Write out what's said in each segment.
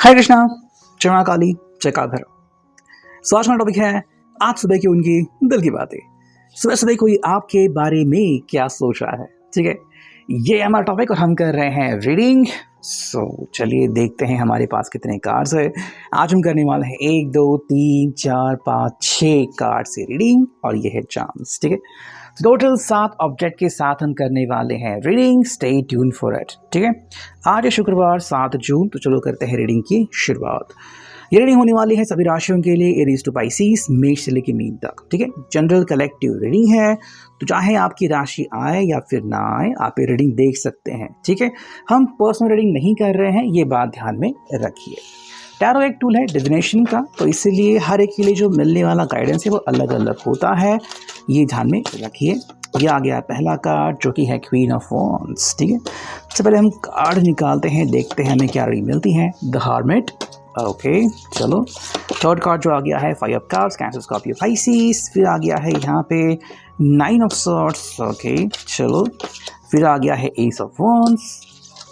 हाय कृष्णा, जय मां काली, जय कालभैरव। सो आज का टॉपिक है आज सुबह की उनकी दिल की बातें। सुबह सुबह कोई आपके बारे में क्या सोच रहा है, ठीक है। ये हमारा टॉपिक और हम कर रहे हैं रीडिंग। सो चलिए देखते हैं हमारे पास कितने कार्ड्स है। आज हम करने वाले हैं 1 2 3 4 5 6 कार्ड से रीडिंग और ये है चांस, ठीक है। टोटल 7 ऑब्जेक्ट के साथ हम करने वाले हैं reading. Stay tune for it, ठीक है। आज है शुक्रवार 7 जून, तो चलो करते हैं रीडिंग की शुरुआत। ये रीडिंग होने वाली है सभी राशियों के लिए, एरीज टू पाइसेस, मेष से लेकर मीन तक, ठीक है। जनरल कलेक्टिव रीडिंग है, तो चाहे आपकी राशि आए या फिर ना आए, आप ये रीडिंग देख सकते हैं, ठीक है। हम पर्सनल रीडिंग नहीं कर रहे हैं, ये बात ध्यान में रखिए। टैरो एक टूल है डिविनेशन का, तो इसीलिए हर एक के लिए जो मिलने वाला गाइडेंस है वो अलग अलग होता है, ये ध्यान में रखिए। ये आ गया पहला कार्ड जो कि है क्वीन ऑफ वॉन्ड्स, ठीक है। सबसे पहले हम कार्ड निकालते हैं, देखते हैं हमें क्या रीडिंग मिलती है। द हर्मिट, ओके चलो। थर्ड कार्ड जो आ गया है 5 of cups, cancer, Scorpio, Pisces. फिर आ गया है यहाँ पे 9 ऑफ सॉर्ड्स, ओके चलो। फिर आ गया है एस ऑफ वॉन्ड्स।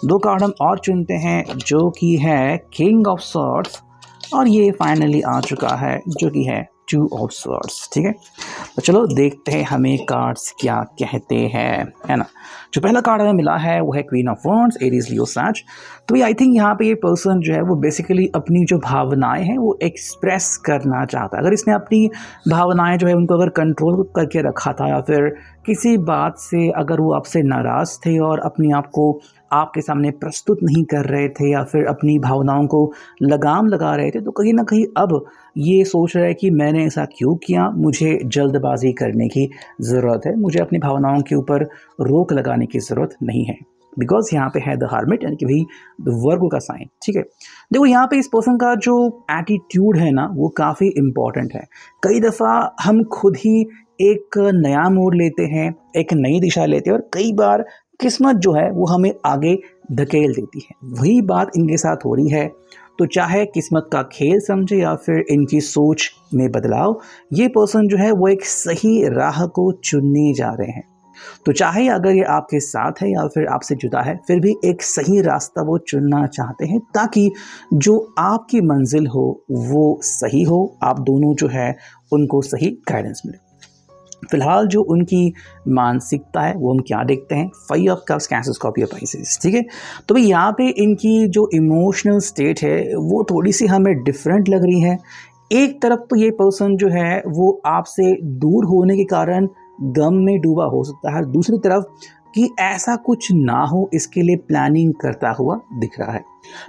2 कार्ड हम और चुनते हैं जो कि है किंग ऑफ सॉर्ड्स, और ये फाइनली आ चुका है जो कि है 2 ऑफ सॉर्ड्स, ठीक है। तो चलो देखते हैं हमें कार्ड्स क्या कहते हैं, है ना। जो पहला कार्ड हमें मिला है वो है क्वीन ऑफ वॉन्ड्स, एरीज, लियो, सैज। तो आई थिंक यहाँ पे ये पर्सन जो है वो बेसिकली अपनी जो भावनाएं हैं वो एक्सप्रेस करना चाहता है। अगर इसने अपनी भावनाएं जो है उनको अगर कंट्रोल करके रखा था, या फिर किसी बात से अगर वो आपसे नाराज़ थे और अपने आप को आपके सामने प्रस्तुत नहीं कर रहे थे, या फिर अपनी भावनाओं को लगाम लगा रहे थे, तो कहीं ना कहीं अब ये सोच रहा है कि मैंने ऐसा क्यों किया, मुझे जल्दबाजी करने की ज़रूरत है, मुझे अपनी भावनाओं के ऊपर रोक लगाने की ज़रूरत नहीं है। बिकॉज यहाँ पे है द हर्मिट, यानी कि भाई वर्गो का साइन, ठीक है। देखो यहाँ पे इस पर्सन का जो एटीट्यूड है ना वो काफ़ी इम्पॉर्टेंट है। कई दफ़ा हम खुद ही एक नया मोड़ लेते हैं, एक नई दिशा लेते हैं, और कई बार किस्मत जो है वो हमें आगे धकेल देती है। वही बात इनके साथ हो रही है। तो चाहे किस्मत का खेल समझे या फिर इनकी सोच में बदलाव, ये पर्सन जो है वो एक सही राह को चुनने जा रहे हैं। तो चाहे अगर ये आपके साथ है या फिर आपसे जुदा है, फिर भी एक सही रास्ता वो चुनना चाहते हैं, ताकि जो आपकी मंजिल हो वो सही हो, आप दोनों जो है उनको सही गाइडेंस मिले। फिलहाल जो उनकी मानसिकता है वो हम क्या देखते हैं, 5 of cups, cancer, Scorpio, Pisces, ठीक है। तो भाई यहाँ पे इनकी जो इमोशनल स्टेट है वो थोड़ी सी हमें डिफरेंट लग रही है। एक तरफ तो ये पर्सन जो है वो आपसे दूर होने के कारण गम में डूबा हो सकता है, दूसरी तरफ कि ऐसा कुछ ना हो इसके लिए प्लानिंग करता हुआ दिख रहा है।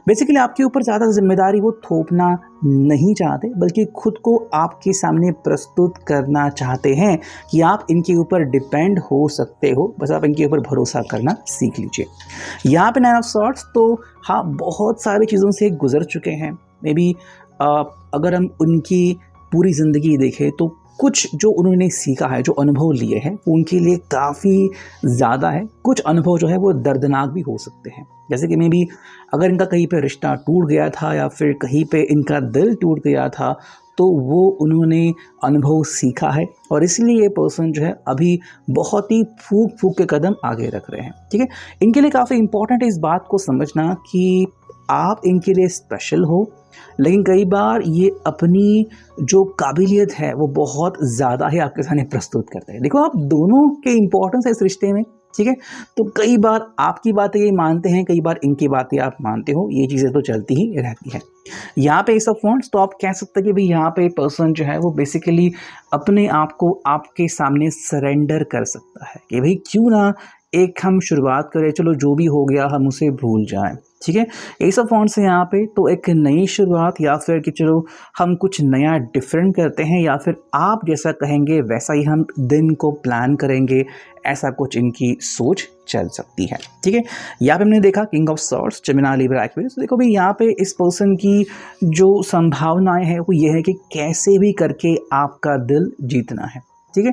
बेसिकली आपके ऊपर ज़्यादा जिम्मेदारी वो थोपना नहीं चाहते, बल्कि खुद को आपके सामने प्रस्तुत करना चाहते हैं कि आप इनके ऊपर डिपेंड हो सकते हो, बस आप इनके ऊपर भरोसा करना सीख लीजिए। यहाँ पे 9 ऑफ सॉर्ड्स, तो हाँ बहुत सारी चीज़ों से गुजर चुके हैं। मे बी अगर हम उनकी पूरी ज़िंदगी देखें तो कुछ जो उन्होंने सीखा है, जो अनुभव लिए हैं, वो उनके लिए काफ़ी ज़्यादा है। कुछ अनुभव जो है वो दर्दनाक भी हो सकते हैं, जैसे कि मे बी अगर इनका कहीं पे रिश्ता टूट गया था या फिर कहीं पे इनका दिल टूट गया था, तो वो उन्होंने अनुभव सीखा है, और इसलिए ये पर्सन जो है अभी बहुत ही फूक फूक के कदम आगे रख रहे हैं, ठीक है। इनके लिए काफ़ी इंपॉर्टेंट है इस बात को समझना कि आप इनके लिए स्पेशल हो, लेकिन कई बार ये अपनी जो काबिलियत है वो बहुत ज़्यादा ही आपके सामने प्रस्तुत करते हैं। देखो आप दोनों के इम्पोर्टेंस है इस रिश्ते में, ठीक है। तो कई बार आपकी बातें ये मानते हैं, कई बार इनकी बातें आप मानते हो, ये चीज़ें तो चलती ही रहती है। यहाँ पे एस ऑफ वॉन्ड्स, तो आप कह सकते हैं कि भाई यहाँ पे पर्सन जो है वो बेसिकली अपने आप को आपके सामने सरेंडर कर सकता है कि भाई क्यों ना एक हम शुरुआत करें, चलो जो भी हो गया हम उसे भूल जाएं, ठीक है। एस ऑफ वॉन्ड्स है यहाँ पे, तो एक नई शुरुआत, या फिर कि चलो हम कुछ नया डिफरेंट करते हैं, या फिर आप जैसा कहेंगे वैसा ही हम दिन को प्लान करेंगे, ऐसा कुछ इनकी सोच चल सकती है, ठीक है। यहाँ पे हमने देखा king of swords, Gemini, Libra, Aquarius. देखो भाई यहाँ पे इस पर्सन की जो संभावनाएं हैं वो ये है कि कैसे भी करके आपका दिल जीतना है, ठीक है।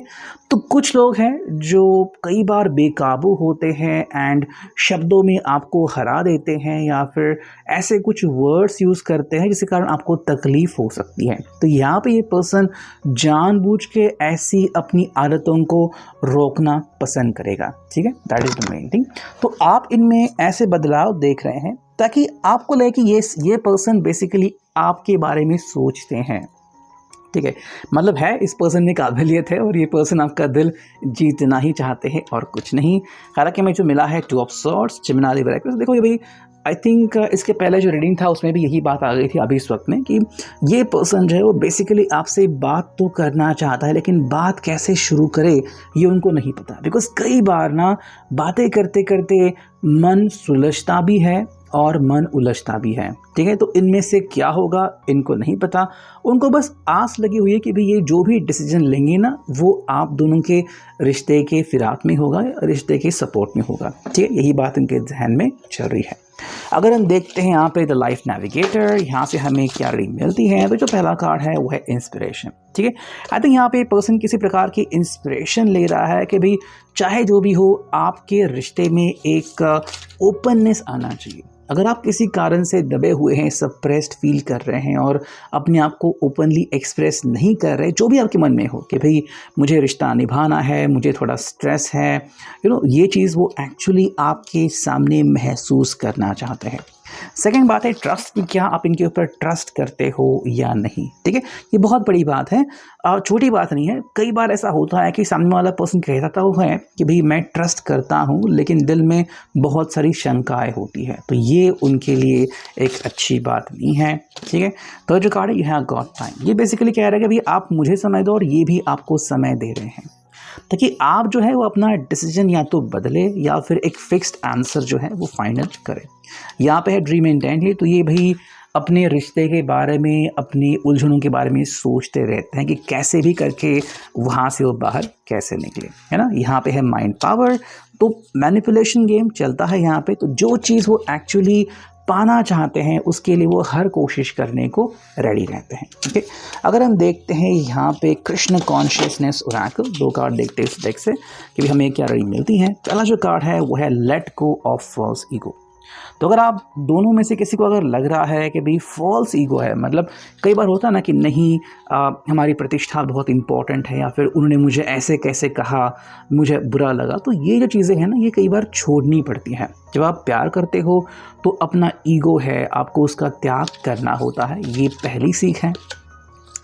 तो कुछ लोग हैं जो कई बार बेकाबू होते हैं एंड शब्दों में आपको हरा देते हैं या फिर ऐसे कुछ वर्ड्स यूज़ करते हैं जिसके कारण आपको तकलीफ़ हो सकती है। तो यहाँ पे ये पर्सन जानबूझ के ऐसी अपनी आदतों को रोकना पसंद करेगा, ठीक है। That is the main thing. तो आप इनमें ऐसे बदलाव देख रहे हैं ताकि आपको लगे कि ये पर्सन बेसिकली आपके बारे में सोचते हैं, ठीक है। मतलब है इस पर्सन में काबिलियत है और ये पर्सन आपका दिल जीतना ही चाहते हैं और कुछ नहीं। हालांकि मैं जो मिला है 2 of swords, Gemini Libre aqueous, देखो ये भाई आई थिंक इसके पहले जो रीडिंग था उसमें भी यही बात आ गई थी अभी इस वक्त में कि ये पर्सन जो है वो बेसिकली आपसे बात तो करना चाहता है लेकिन बात कैसे शुरू करे ये उनको नहीं पता। बिकॉज कई बार ना बातें करते करते मन सुलझता भी है और मन उलझता भी है, ठीक है। तो इनमें से क्या होगा इनको नहीं पता। उनको बस आस लगी हुई है कि भाई ये जो भी डिसीजन लेंगे ना वो आप दोनों के रिश्ते के फिराक में होगा, रिश्ते के सपोर्ट में होगा, ठीक है। यही बात इनके जहन में चल रही है। अगर हम देखते हैं यहाँ पे द लाइफ नेविगेटर, यहाँ से हमें क्या रीडिंग मिलती है, तो जो पहला कार्ड है वो है इंस्पिरेशन, ठीक है। आई थिंक यहाँ पे पर्सन किसी प्रकार की इंस्पिरेशन ले रहा है कि भाई चाहे जो भी हो आपके रिश्ते में एक ओपननेस आना चाहिए। अगर आप किसी कारण से दबे हुए हैं, सप्रेस्ड फील कर रहे हैं और अपने आप को ओपनली एक्सप्रेस नहीं कर रहे, जो भी आपके मन में हो कि भाई मुझे रिश्ता निभाना है, मुझे थोड़ा स्ट्रेस है, ये चीज़ वो एक्चुअली आपके सामने महसूस करना चाहते हैं। सेकेंड बात है ट्रस्ट की, क्या आप इनके ऊपर ट्रस्ट करते हो या नहीं, ठीक है। ये बहुत बड़ी बात है और छोटी बात नहीं है। कई बार ऐसा होता है कि सामने वाला पर्सन कहता तो है कि भाई मैं ट्रस्ट करता हूँ लेकिन दिल में बहुत सारी शंकाएं होती है, तो ये उनके लिए एक अच्छी बात नहीं है, ठीक है। तो जो कार्ड है यह है गॉड टाइम, ये बेसिकली कह रहा है कि भाई आप मुझे समय दो और ये भी आपको समय दे रहे हैं ताकि आप जो है वो अपना डिसीजन या तो बदले या फिर एक फिक्स्ड आंसर जो है वो फाइनल करें। यहाँ पे है ड्रीम इंटेंटली, तो ये भाई अपने रिश्ते के बारे में, अपनी उलझनों के बारे में सोचते रहते हैं कि कैसे भी करके वहाँ से वो बाहर कैसे निकले, है ना। यहाँ पे है माइंड पावर, तो मैनिपुलेशन गेम चलता है यहाँ पे। तो जो चीज़ वो एक्चुअली पाना चाहते हैं उसके लिए वो हर कोशिश करने को रेडी रहते हैं, ठीक है। अगर हम देखते हैं यहाँ पे कृष्ण कॉन्शियसनेस ओरेकल, 2 कार्ड देखते हैं इस डेक से कि हमें क्या रीडिंग मिलती है। पहला जो कार्ड है वो है let go of false ego. तो अगर आप दोनों में से किसी को अगर लग रहा है कि भाई फॉल्स ईगो है, मतलब कई बार होता है ना कि नहीं हमारी प्रतिष्ठा बहुत इंपॉर्टेंट है या फिर उन्होंने मुझे ऐसे कैसे कहा, मुझे बुरा लगा, तो ये जो चीज़ें हैं ना ये कई बार छोड़नी पड़ती हैं। जब आप प्यार करते हो तो अपना ईगो है आपको उसका त्याग करना होता है, ये पहली सीख है।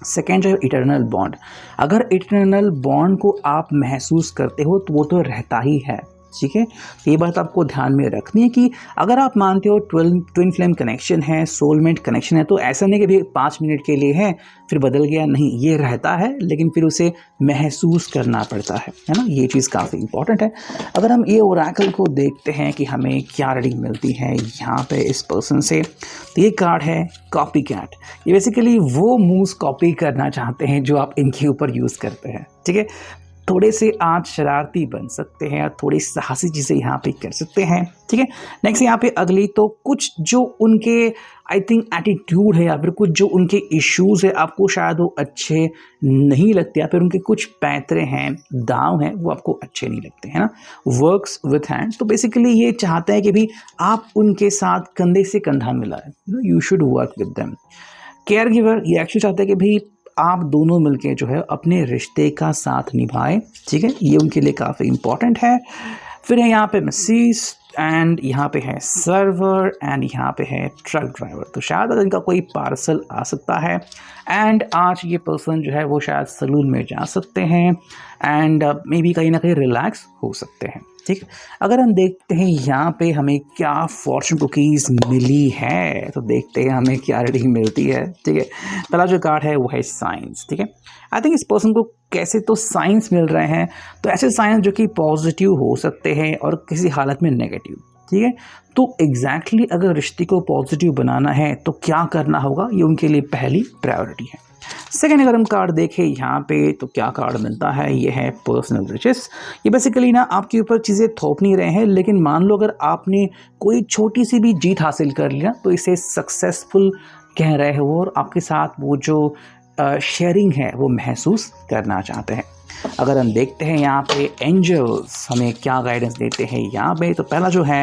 सेकेंड जो है इटर्नल बॉन्ड, अगर इटर्नल बॉन्ड को आप महसूस करते हो तो वो तो रहता ही है, ठीक है। ये बात आपको ध्यान में रखनी है कि अगर आप मानते हो ट्विन फ्लेम कनेक्शन है, सोलमेट कनेक्शन है, तो ऐसा नहीं कि भी 5 मिनट के लिए है फिर बदल गया, नहीं, ये रहता है लेकिन फिर उसे महसूस करना पड़ता है ना। ये चीज़ काफ़ी इंपॉर्टेंट है। अगर हम ये ओरेकल को देखते हैं कि हमें क्या रीडिंग मिलती है यहाँ पे इस पर्सन से, तो ये कार्ड है कॉपी कैट। ये बेसिकली वो मूव्स कॉपी करना चाहते हैं जो आप इनके ऊपर यूज़ करते हैं, ठीक है। थोड़े से आज शरारती बन सकते हैं और थोड़ी साहसी चीज़ें यहाँ पे कर सकते हैं, ठीक है। नेक्स्ट यहाँ पे अगली, तो कुछ जो उनके आई थिंक एटीट्यूड है या फिर कुछ जो उनके इश्यूज़ है आपको शायद वो अच्छे नहीं लगते या फिर उनके कुछ पैंतरे हैं, दाव हैं, वो आपको अच्छे नहीं लगते हैं ना। वर्क्स विथ हैंड, तो बेसिकली ये चाहते हैं कि भी आप उनके साथ कंधे से कंधा मिलाएं, you should work with them. Care giver, ये एक्चुअली चाहते हैं कि भाई आप दोनों मिलके जो है अपने रिश्ते का साथ निभाएं, ठीक है। ये उनके लिए काफ़ी इंपॉर्टेंट है। फिर है यहाँ पे मिसेस एंड यहाँ पे है सर्वर एंड यहाँ पे है ट्रक ड्राइवर, तो शायद अगर इनका कोई पार्सल आ सकता है एंड आज ये पर्सन जो है वो शायद सलून में जा सकते हैं एंड मे बी कहीं ना कहीं रिलैक्स हो सकते हैं, ठीक। अगर हम देखते हैं यहाँ पे हमें क्या फॉर्चून कुकीज़ मिली है, तो देखते हैं हमें क्या रीडिंग मिलती है, ठीक है। पहला जो कार्ड है वो है साइंस, ठीक है। आई थिंक इस पर्सन को कैसे तो साइंस मिल रहे हैं, तो ऐसे साइंस जो कि पॉजिटिव हो सकते हैं और किसी हालत में नेगेटिव, ठीक है। तो एग्जैक्टली अगर रिश्ते को पॉजिटिव बनाना है तो क्या करना होगा, ये उनके लिए पहली प्रायोरिटी है। सेकेंड अगर हम कार्ड देखें यहाँ पे तो क्या कार्ड मिलता है, ये है पर्सनल रिचेस। ये बेसिकली ना आपके ऊपर चीज़ें थोप नहीं रहे हैं, लेकिन मान लो अगर आपने कोई छोटी सी भी जीत हासिल कर लिया तो इसे सक्सेसफुल कह रहे हो और आपके साथ वो जो शेयरिंग है वो महसूस करना चाहते हैं। अगर हम देखते हैं यहाँ पे एंजल्स हमें क्या गाइडेंस देते हैं यहाँ पे, तो पहला जो है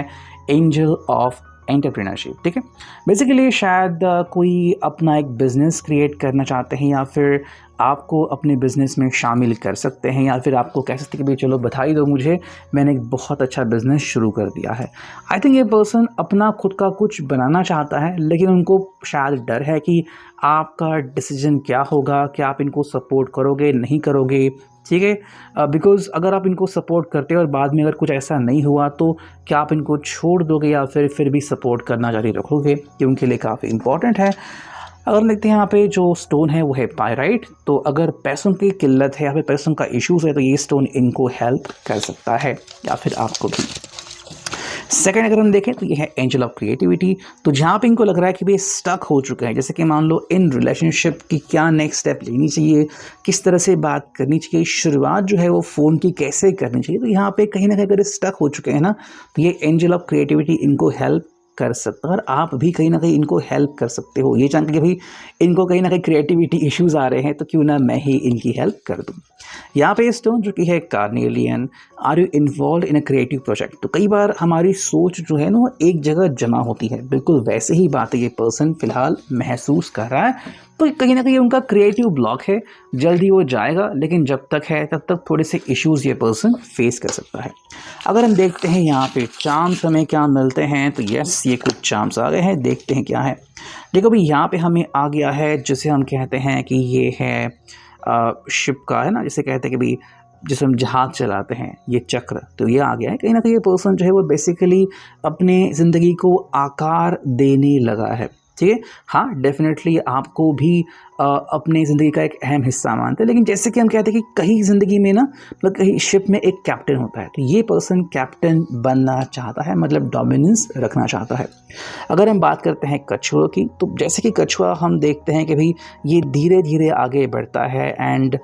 एंजल ऑफ एंटरप्रेन्योरशिप, ठीक है। बेसिकली शायद कोई अपना एक बिज़नेस क्रिएट करना चाहते हैं, या फिर आपको अपने बिज़नेस में शामिल कर सकते हैं, या फिर आपको कह सकते हैं कि भाई चलो बधाई दो मुझे, मैंने एक बहुत अच्छा बिज़नेस शुरू कर दिया है। आई थिंक ये पर्सन अपना खुद का कुछ बनाना चाहता है, लेकिन उनको शायद डर है कि आपका डिसीजन क्या होगा, क्या आप इनको सपोर्ट करोगे नहीं करोगे, ठीक है। बिकॉज़ अगर आप इनको सपोर्ट करते हो और बाद में अगर कुछ ऐसा नहीं हुआ, तो क्या आप इनको छोड़ दोगे या फिर भी सपोर्ट करना जारी रखोगे, ये उनके लिए काफ़ी इंपॉर्टेंट है। अगर देखते हैं यहाँ पे जो स्टोन है वो है पायराइट, तो अगर पैसों की किल्लत है या फिर पैसों का इश्यूज़ है, तो ये स्टोन इनको हेल्प कर सकता है, या फिर आपको भी। सेकंड अगर हम देखें तो ये है एंजल ऑफ क्रिएटिविटी। तो जहाँ पे इनको लग रहा है कि भाई स्टक हो चुके हैं, जैसे कि मान लो इन रिलेशनशिप की क्या नेक्स्ट स्टेप लेनी चाहिए, किस तरह से बात करनी चाहिए, शुरुआत जो है वो फ़ोन की कैसे करनी चाहिए, तो यहाँ पे कहीं ना कहीं अगर स्टक हो चुके हैं ना, तो ये एंजल ऑफ क्रिएटिविटी इनको हेल्प कर सकता है। और आप भी कहीं ना कहीं इनको हेल्प कर सकते हो, ये जान के कि भाई इनको कहीं ना कहीं क्रिएटिविटी इश्यूज़ आ रहे हैं, तो क्यों ना मैं ही इनकी हेल्प कर दूँ। यहाँ पे स्टोन जो कि है carnelian, are you involve in a creative project. तो कई बार हमारी सोच जो है ना वो एक जगह जमा होती है, बिल्कुल वैसे ही बात है ये पर्सन फ़िलहाल महसूस कर रहा है। तो कहीं ना कहीं उनका क्रिएटिव ब्लॉक है, जल्दी वो जाएगा, लेकिन जब तक है तब तक थोड़े से इश्यूज़ ये पर्सन फेस कर सकता है। अगर हम देखते हैं यहाँ पे चार्म्स हमें क्या मिलते हैं, तो यस ये कुछ चार्म्स आ गए हैं, देखते हैं क्या है। देखो भाई यहाँ पे हमें आ गया है जिसे हम कहते हैं कि ये है शिप का, है ना, जिसे कहते हैं कि भाई जिसे हम जहाज़ चलाते हैं, ये चक्र, तो ये आ गया है। कहीं ना कहीं ये पर्सन जो है वो बेसिकली अपने ज़िंदगी को आकार देने लगा है, ठीक है। हाँ डेफिनेटली आपको भी अपने ज़िंदगी का एक अहम हिस्सा मानते हैं, लेकिन जैसे कि हम कहते हैं कि कहीं ज़िंदगी में ना, मतलब कहीं शिप में एक कैप्टन होता है, तो ये पर्सन कैप्टन बनना चाहता है, मतलब डोमिनेंस रखना चाहता है। अगर हम बात करते हैं कछुआ की, तो जैसे कि कछुआ हम देखते हैं कि भाई ये धीरे धीरे आगे बढ़ता है, एंड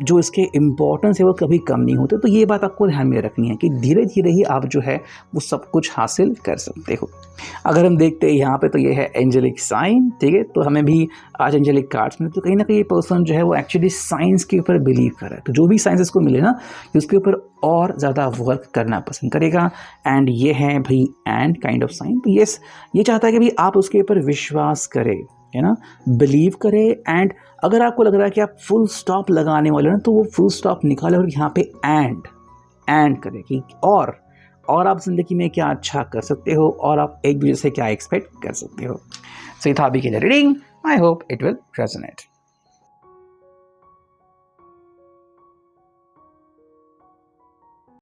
जो इसके इम्पोर्टेंस है वो कभी कम नहीं होते। तो ये बात आपको ध्यान में रखनी है कि धीरे धीरे ही आप जो है वो सब कुछ हासिल कर सकते हो। अगर हम देखते हैं यहाँ पे, तो ये है एंजेलिक साइन, ठीक है। तो हमें भी आज एंजेलिक कार्ड्स में, तो कहीं ना कहीं ये पर्सन जो है वो एक्चुअली साइंस के ऊपर बिलीव कर रहा है, तो जो भी साइंस इसको मिले ना, उसके ऊपर और ज़्यादा वर्क करना पसंद करेगा। एंड ये है भाई एंड काइंड ऑफ साइन, तो यस ये चाहता है कि भाई आप उसके ऊपर विश्वास करें, है ना, बिलीव करें। एंड अगर आपको लग रहा है कि आप फुल स्टॉप लगाने वाले ना, तो वो फुल स्टॉप निकाले और यहाँ पे एंड करें कि और आप ज़िंदगी में क्या अच्छा कर सकते हो, और आप एक दूसरे से क्या एक्सपेक्ट कर सकते हो। सो ये था अभी के लिए reading. I hope it will resonate.